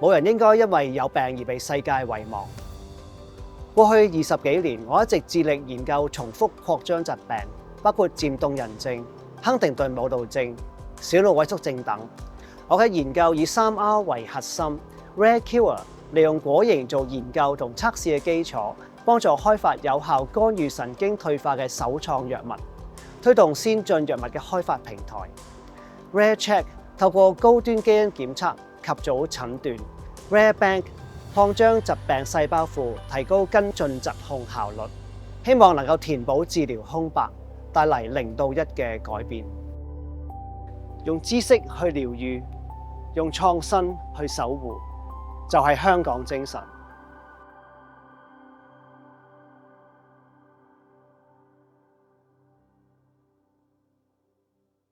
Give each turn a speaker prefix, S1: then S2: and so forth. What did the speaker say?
S1: 冇人應該因為有病而被世界遺忘。過去20幾年，我一直致力研究重複擴張疾病，包括漸凍人症、亨廷頓舞蹈症、小腦萎縮症等。我嘅研究以3R 為核心 ，Rare Cure 利用果蠅做研究同測試嘅基礎，幫助開發有效干預神經退化嘅首創藥物，推動先進藥物嘅開發平台。Rare Check 透過高端基因檢測及早診斷。Rare Bank 擴張疾病細胞庫，提高跟進疾控效率，希望能夠填補治療空白，帶嚟0到1嘅改變。用知識去療癒，用創新去守護，就係香港精神。